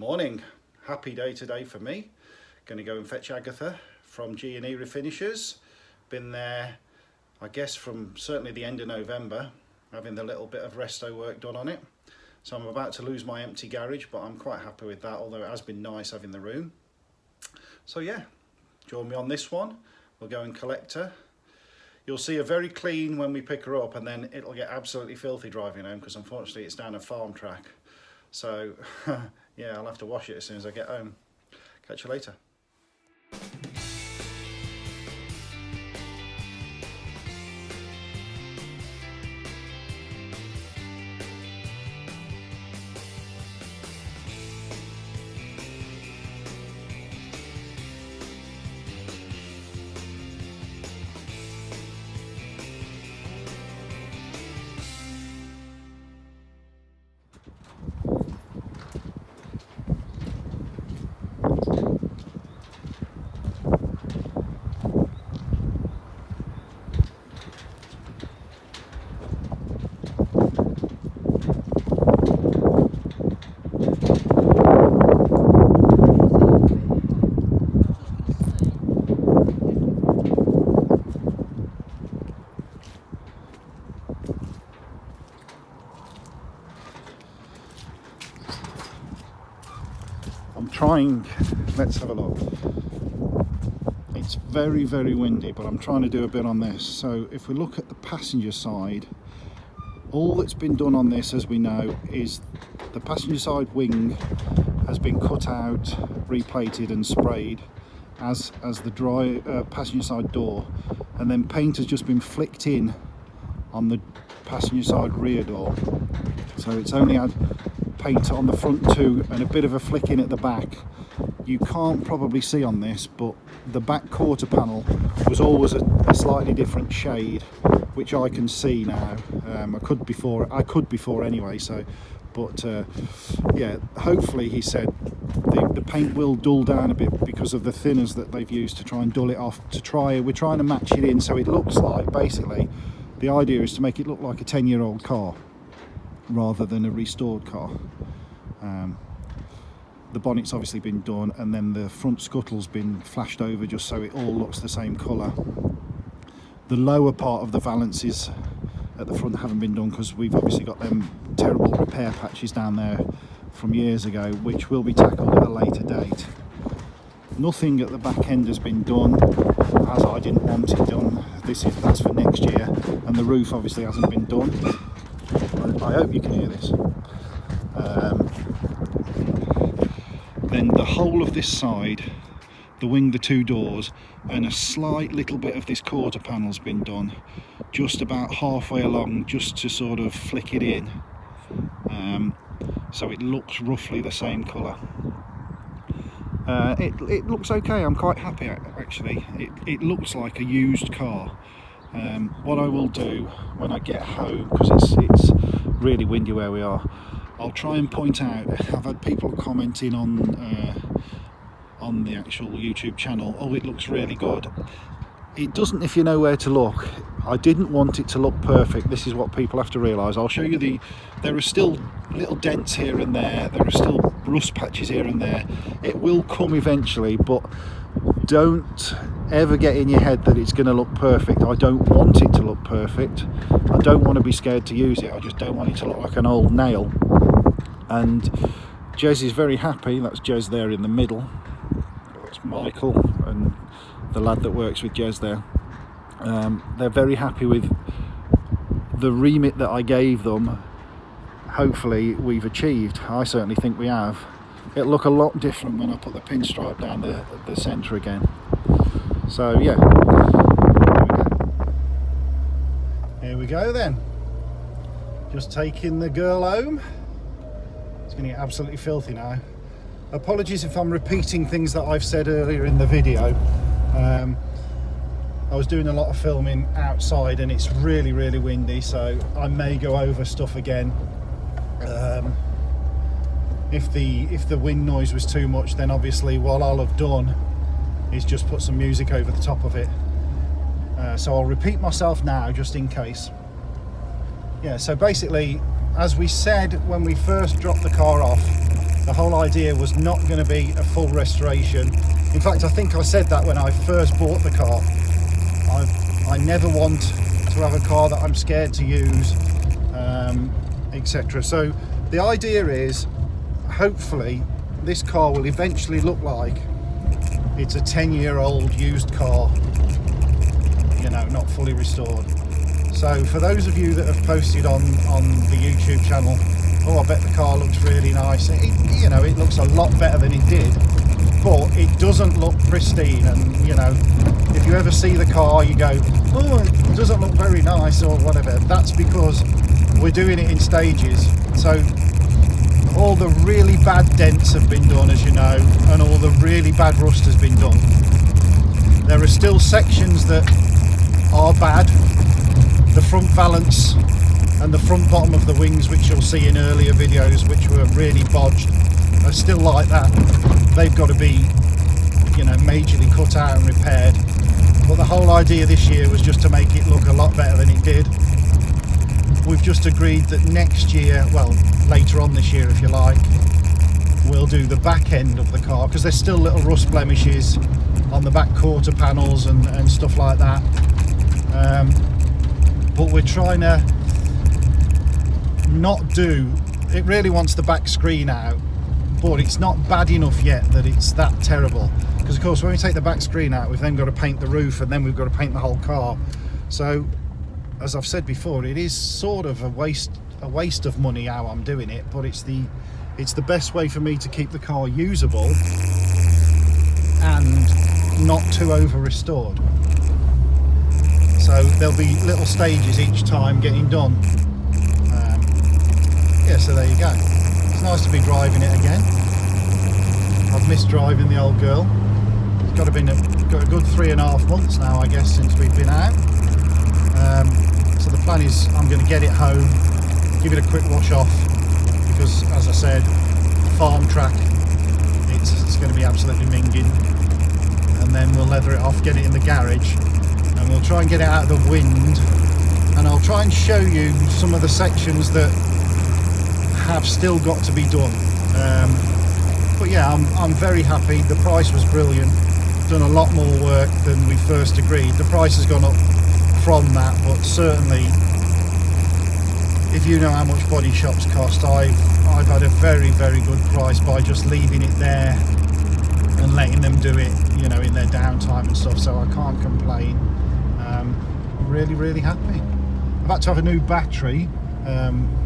Morning, happy day today for me. Going to go and fetch Agatha from Gez Elaine Refinishers. Been there, I guess, from certainly the end of November, having the little bit of resto work done on it. So I'm about to lose my empty garage, but I'm quite happy with that, although it has been nice having the room. So yeah, join me on this one. We'll go and collect her. You'll see her very clean when we pick her up, and then it'll get absolutely filthy driving home because unfortunately it's down a farm track. So yeah, I'll have to wash it as soon as I get home. Catch you later. Let's have a look. It's very windy, but I'm trying to do a bit on this. So if we look at the passenger side, all that's been done on this, as we know, is the passenger side wing has been cut out, replated and sprayed as the passenger side door, and then paint has just been flicked in on the passenger side rear door. So it's only had paint on the front too and a bit of a flick in at the back. You can't probably see on this, but the back quarter panel was always a slightly different shade, which I can see now. I could before anyway. So, but yeah, hopefully he said the paint will dull down a bit because of the thinners that they've used to try and dull it off. We're trying to match it in so it looks like, basically, the idea is to make it look like a 10-year-old car rather than a restored car. The bonnet's obviously been done, and then the front scuttle's been flashed over just so it all looks the same colour. The lower part of the valances at the front haven't been done because we've obviously got them terrible repair patches down there from years ago, which will be tackled at a later date. Nothing at the back end has been done, as I didn't want it done. That's for next year, and the roof obviously hasn't been done. I hope you can hear this. Then the whole of this side, the wing, the two doors, and a slight little bit of this quarter panel's been done, just about halfway along, just to sort of flick it in, so it looks roughly the same colour. It looks okay. I'm quite happy actually. It looks like a used car. What I will do when I get home, because it's really windy where we are, I'll try and point out, I've had people commenting on the actual YouTube channel, oh, it looks really good. It doesn't if you know where to look. I didn't want it to look perfect. This is what people have to realise. I'll show you there are still little dents here and there are still rust patches here and there. It will come eventually, but don't ever get in your head that it's going to look perfect. I don't want it to look perfect. I don't want to be scared to use it. I just don't want it to look like an old nail. And Gez is very happy. That's Gez there in the middle. That's Michael and the lad that works with Gez there. They're very happy with the remit that I gave them. Hopefully we've achieved. I certainly think we have. It'll look a lot different when I put the pinstripe down the centre again. So yeah, here we go then. Just taking the girl home. It's going to get absolutely filthy now. Apologies if I'm repeating things that I've said earlier in the video. I was doing a lot of filming outside and it's really windy, so I may go over stuff again. If the wind noise was too much, then obviously what I'll have done is just put some music over the top of it. So I'll repeat myself now just in case. Yeah, so basically, as we said when we first dropped the car off, The whole idea was not going to be a full restoration. In fact, I think I said that when I first bought the car. I never want to have a car that I'm scared to use, etc. So the idea is, hopefully, this car will eventually look like it's a 10-year-old used car, you know, not fully restored. So for those of you that have posted on the YouTube channel, oh, I bet the car looks really nice. You know, it looks a lot better than it did, but it doesn't look pristine. And, you know, if you ever see the car, you go, oh, it doesn't look very nice or whatever. That's because we're doing it in stages. So all the really bad dents have been done, as you know, and all the really bad rust has been done. There are still sections that are bad. The front valance and the front bottom of the wings, which you'll see in earlier videos, which were really bodged, are still like that. They've got to be, you know, majorly cut out and repaired. But the whole idea this year was just to make it look a lot better than it did. We've just agreed that next year, well, later on this year if you like, we'll do the back end of the car, because there's still little rust blemishes on the back quarter panels and stuff like that. But we're trying to not do, it really wants the back screen out, but it's not bad enough yet that it's that terrible. Because of course when we take the back screen out, we've then got to paint the roof, and then we've got to paint the whole car. So as I've said before, it is sort of a waste of money how I'm doing it, but it's the best way for me to keep the car usable and not too over restored. So there'll be little stages each time getting done. Yeah, so there you go. It's nice to be driving it again. I've missed driving the old girl. It's got a good 3.5 months now, I guess, since we've been out. So the plan is I'm going to get it home, give it a quick wash off, because as I said, farm track, it's going to be absolutely minging. And then we'll leather it off, get it in the garage, and we'll try and get it out of the wind. And I'll try and show you some of the sections that have still got to be done. But yeah, I'm very happy. The price was brilliant. Done a lot more work than we first agreed. The price has gone up from that, but certainly if you know how much body shops cost, I've had a very, very good price by just leaving it there and letting them do it, you know, in their downtime and stuff. So I can't complain. Really, really happy. I've had to have a new battery.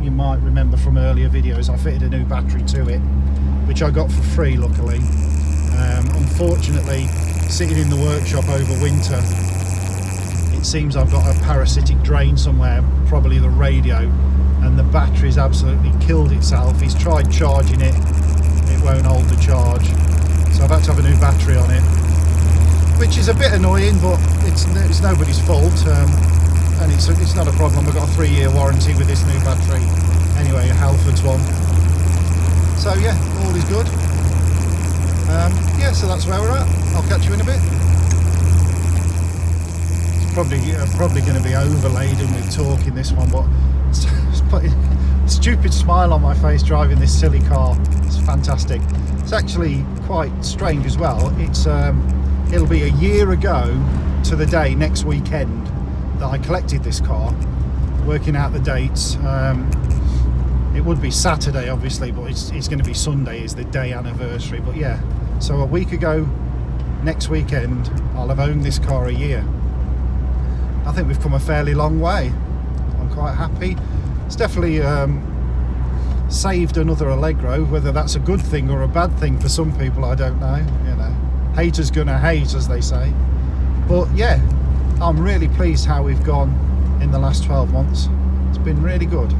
You might remember from earlier videos, I fitted a new battery to it, which I got for free, luckily. Unfortunately, sitting in the workshop over winter, it seems I've got a parasitic drain somewhere, probably the radio, and the battery's absolutely killed itself. He's tried charging it, it won't hold the charge, so I've had to have a new battery on it, which is a bit annoying, but it's nobody's fault. And it's not a problem. I've got a 3-year warranty with this new battery anyway, a Halford's one. So yeah, all is good. Yeah, so that's where we're at. I'll catch you in a bit. It's probably going to be overladen with talking, this one, but it's putting a stupid smile on my face driving this silly car. It's fantastic. It's actually quite strange as well. It'll be a year ago to the day next weekend that I collected this car, working out the dates. It would be Saturday obviously, but it's going to be Sunday is the day anniversary. But yeah, so a week ago next weekend I'll have owned this car a year. I think we've come a fairly long way. I'm quite happy. It's definitely saved another Allegro. Whether that's a good thing or a bad thing for some people, I don't know. You know, haters gonna hate, as they say. But yeah, I'm really pleased how we've gone in the last 12 months. It's been really good.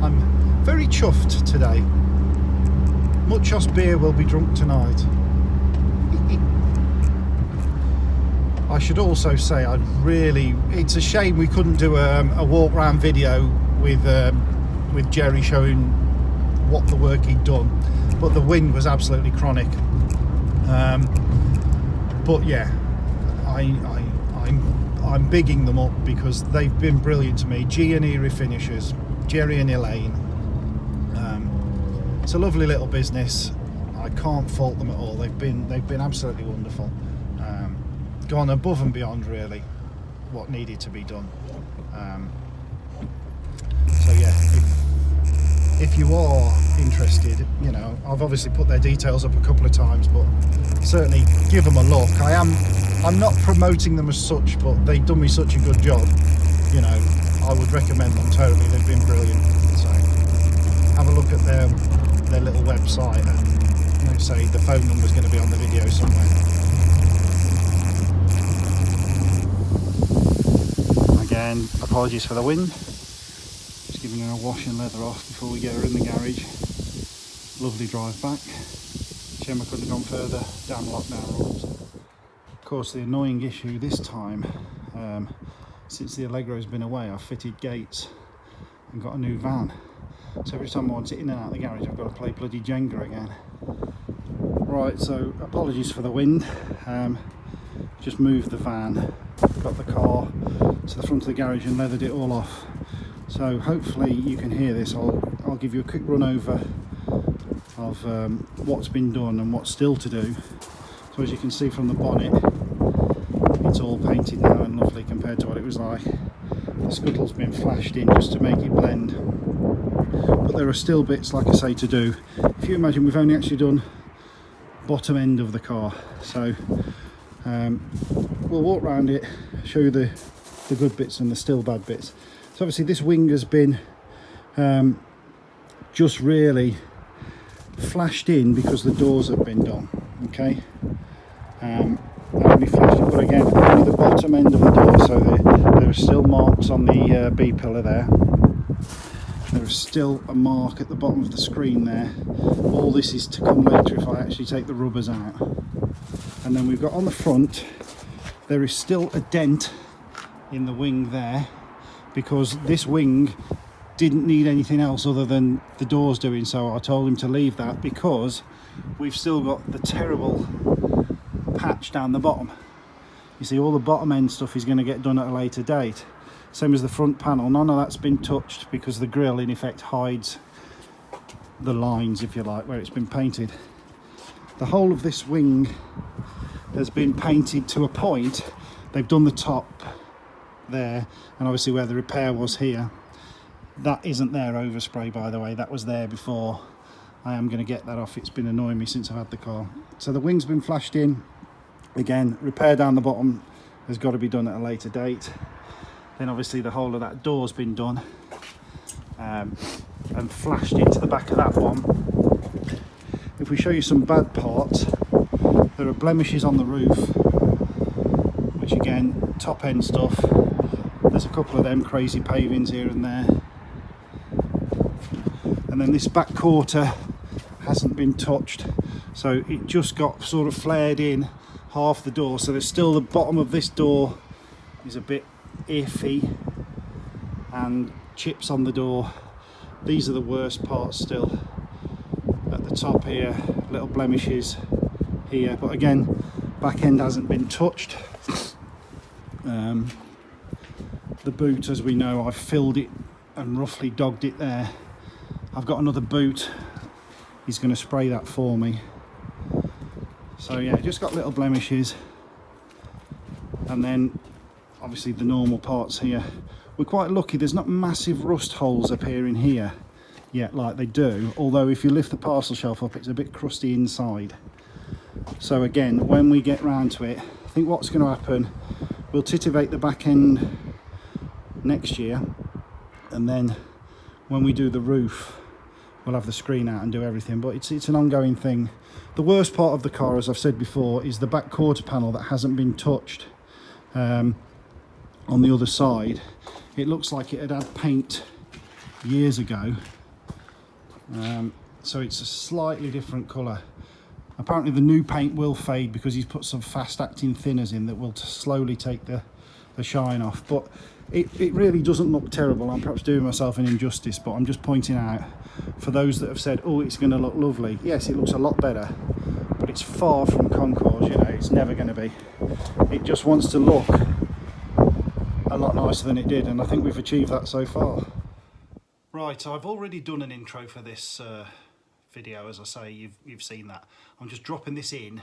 I'm very chuffed today. Muchos beer will be drunk tonight. I should also say it's a shame we couldn't do a walk round video with Jerry showing what the work he'd done, but the wind was absolutely chronic. But yeah, I'm bigging them up because they've been brilliant to me. Gez Refinishers, Jerry and Elaine. It's a lovely little business. I can't fault them at all. They've been absolutely wonderful. Gone above and beyond really what needed to be done. So yeah, if you are interested, you know, I've obviously put their details up a couple of times, but certainly give them a look. I'm not promoting them as such, but they've done me such a good job, you know, I would recommend them totally. They've been brilliant. So have a look at their little website, and you know, say the phone number's going to be on the video somewhere. Again, apologies for the wind. Just giving her a wash and leather off before we get her in the garage. Lovely drive back. Shame I couldn't have gone further down lockdown rules. Of course, the annoying issue this time, since the Allegro's been away, I've fitted gates and got a new van. So every time I want it in and out of the garage, I've got to play bloody Jenga again. Right, so apologies for the wind. Just moved the van, got the car to the front of the garage and leathered it all off. So hopefully you can hear this. I'll give you a quick run over of what's been done and what's still to do. So as you can see from the bonnet, it's all painted now and lovely compared to what it was like. The scuttle's been flashed in just to make it blend. But there are still bits, like I say, to do. If you imagine, we've only actually done bottom end of the car. So we'll walk around it, show you the good bits and the still bad bits. So obviously this wing has been just really flashed in because the doors have been done, okay? Only flashed in, but again, only the bottom end of the door, so there are still marks on the B pillar there. There is still a mark at the bottom of the screen there. All this is to come later if I actually take the rubbers out. And then we've got on the front, there is still a dent in the wing there, because this wing didn't need anything else other than the doors doing, so I told him to leave that because we've still got the terrible patch down the bottom. You see, all the bottom end stuff is going to get done at a later date. Same as the front panel, none of that's been touched because the grille in effect hides the lines, if you like, where it's been painted. The whole of this wing has been painted to a point. They've done the top there, and obviously where the repair was here, that isn't there overspray, by the way, that was there before. I am going to get that off. It's been annoying me since I've had the car. So the wing's been flashed in. Again, repair down the bottom has got to be done at a later date. Then obviously the whole of that door's been done and flashed into the back of that one. If we show you some bad parts, there are blemishes on the roof, which again, top end stuff. There's a couple of them crazy pavings here and there. And then this back quarter hasn't been touched, so it just got sort of flared in half the door. So there's still the bottom of this door is a bit iffy and chips on the door. These are the worst parts still. At the top here, little blemishes here, but again, back end hasn't been touched. The boot, as we know, I've filled it and roughly dogged it there. I've got another boot, he's going to spray that for me. So yeah, just got little blemishes, and then obviously the normal parts here. We're quite lucky, there's not massive rust holes appearing here yet like they do, although if you lift the parcel shelf up, it's a bit crusty inside. So again, when we get round to it, I think what's going to happen, we'll titivate the back end next year, and then when we do the roof, we'll have the screen out and do everything. But it's an ongoing thing. The worst part of the car, as I've said before, is the back quarter panel that hasn't been touched. On the other side, it looks like it had paint years ago, so it's a slightly different colour. Apparently the new paint will fade because he's put some fast acting thinners in that will slowly take the shine off, but it really doesn't look terrible. I'm perhaps doing myself an injustice, but I'm just pointing out for those that have said, oh, it's going to look lovely. Yes, it looks a lot better, but it's far from Concours, you know, it's never going to be. It just wants to look a lot nicer than it did, and I think we've achieved that so far. Right, I've already done an intro for this video, as I say, you've seen that. I'm just dropping this in,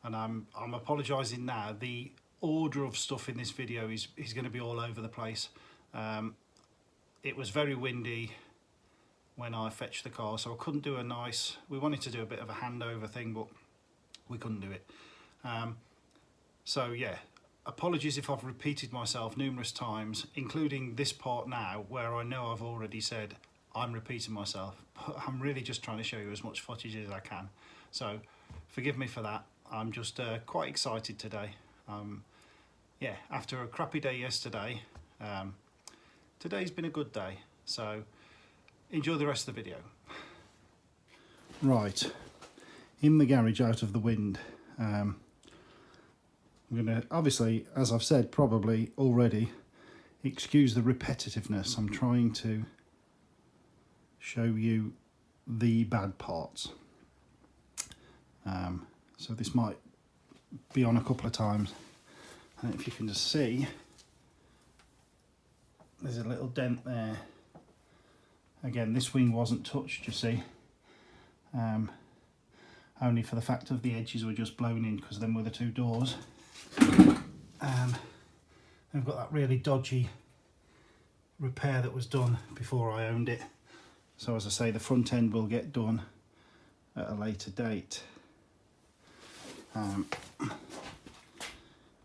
and I'm apologising now. The order of stuff in this video is going to be all over the place. It was very windy when I fetched the car, so I couldn't do a nice, we wanted to do a bit of a handover thing, but we couldn't do it. So yeah, apologies if I've repeated myself numerous times, including this part now, where I know I've already said I'm repeating myself, but I'm really just trying to show you as much footage as I can. So forgive me for that. I'm just quite excited today. Yeah, after a crappy day yesterday, today's been a good day. So enjoy the rest of the video. Right, in the garage out of the wind. I'm going to, obviously, as I've said probably already, excuse the repetitiveness. I'm trying to show you the bad parts. So this might be on a couple of times. And if you can just see, there's a little dent there. Again, this wing wasn't touched, you see. Only for the fact of the edges were just blown in, because them were the two doors. I've got that really dodgy repair that was done before I owned it. So as I say, the front end will get done at a later date.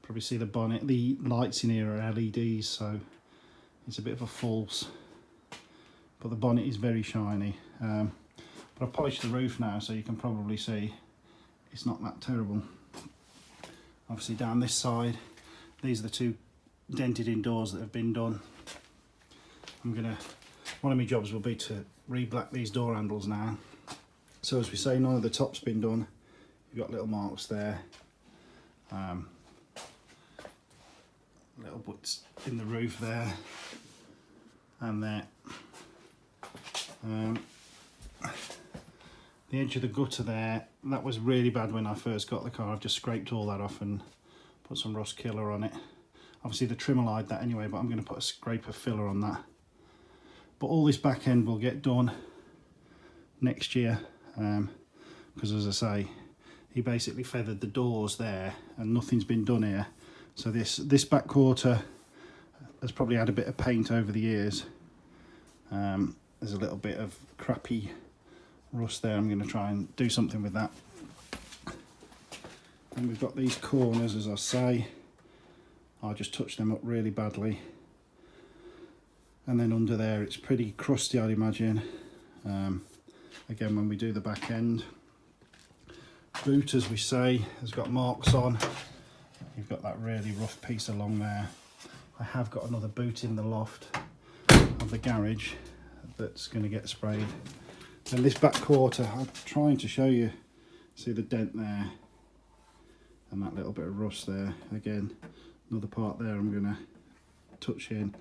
Probably see the bonnet, the lights in here are LEDs, so it's a bit of a false, but the bonnet is very shiny. But I've polished the roof now, so you can probably see it's not that terrible. Obviously down this side, these are the two dented in doors that have been done. One of my jobs will be to re-black these door handles now. So as we say, none of the top's been done. You've got little marks there. Little bits in the roof there and there. The edge of the gutter there, that was really bad when I first got the car. I've just scraped all that off and put some rust killer on it. Obviously the trimmer lied that anyway, but I'm going to put a scraper filler on that. But all this back end will get done next year, because as I say, he basically feathered the doors there and nothing's been done here. So this back quarter has probably had a bit of paint over the years. There's a little bit of crappy rust there. I'm going to try and do something with that. And we've got these corners, as I say. I just touched them up really badly. And then under there it's pretty crusty, I'd imagine. Again, when we do the back end. Boot, as we say, has got marks on. You've got that really rough piece along there. I have got another boot in the loft of the garage that's going to get sprayed. And this back quarter, I'm trying to show you, see the dent there and that little bit of rust there. Again, another part there I'm going to touch in.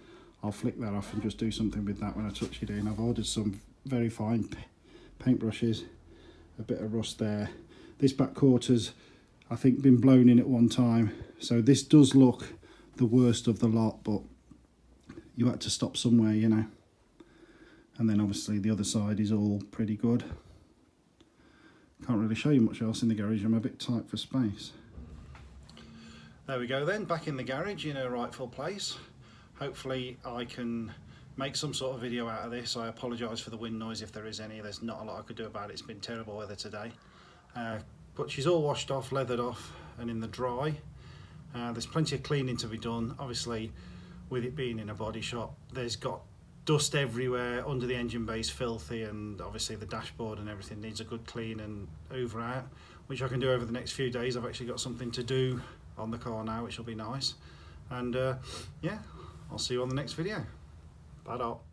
I'll flick that off and just do something with that when I touch it in. I've ordered some very fine paintbrushes, a bit of rust there. This back quarter's, I think, been blown in at one time, so this does look the worst of the lot, but you had to stop somewhere, you know. And then obviously the other side is all pretty good. Can't really show you much else in the garage, I'm a bit tight for space. There we go then, back in the garage in a rightful place. Hopefully I can make some sort of video out of this. I apologise for the wind noise if there is any. There's not a lot I could do about it. It's been terrible weather today. But she's all washed off, leathered off and in the dry. There's plenty of cleaning to be done. Obviously, with it being in a body shop, there's got dust everywhere, under the engine base filthy, and obviously the dashboard and everything needs a good clean and hoover out, which I can do over the next few days. I've actually got something to do on the car now, which will be nice. And yeah, I'll see you on the next video. Bye.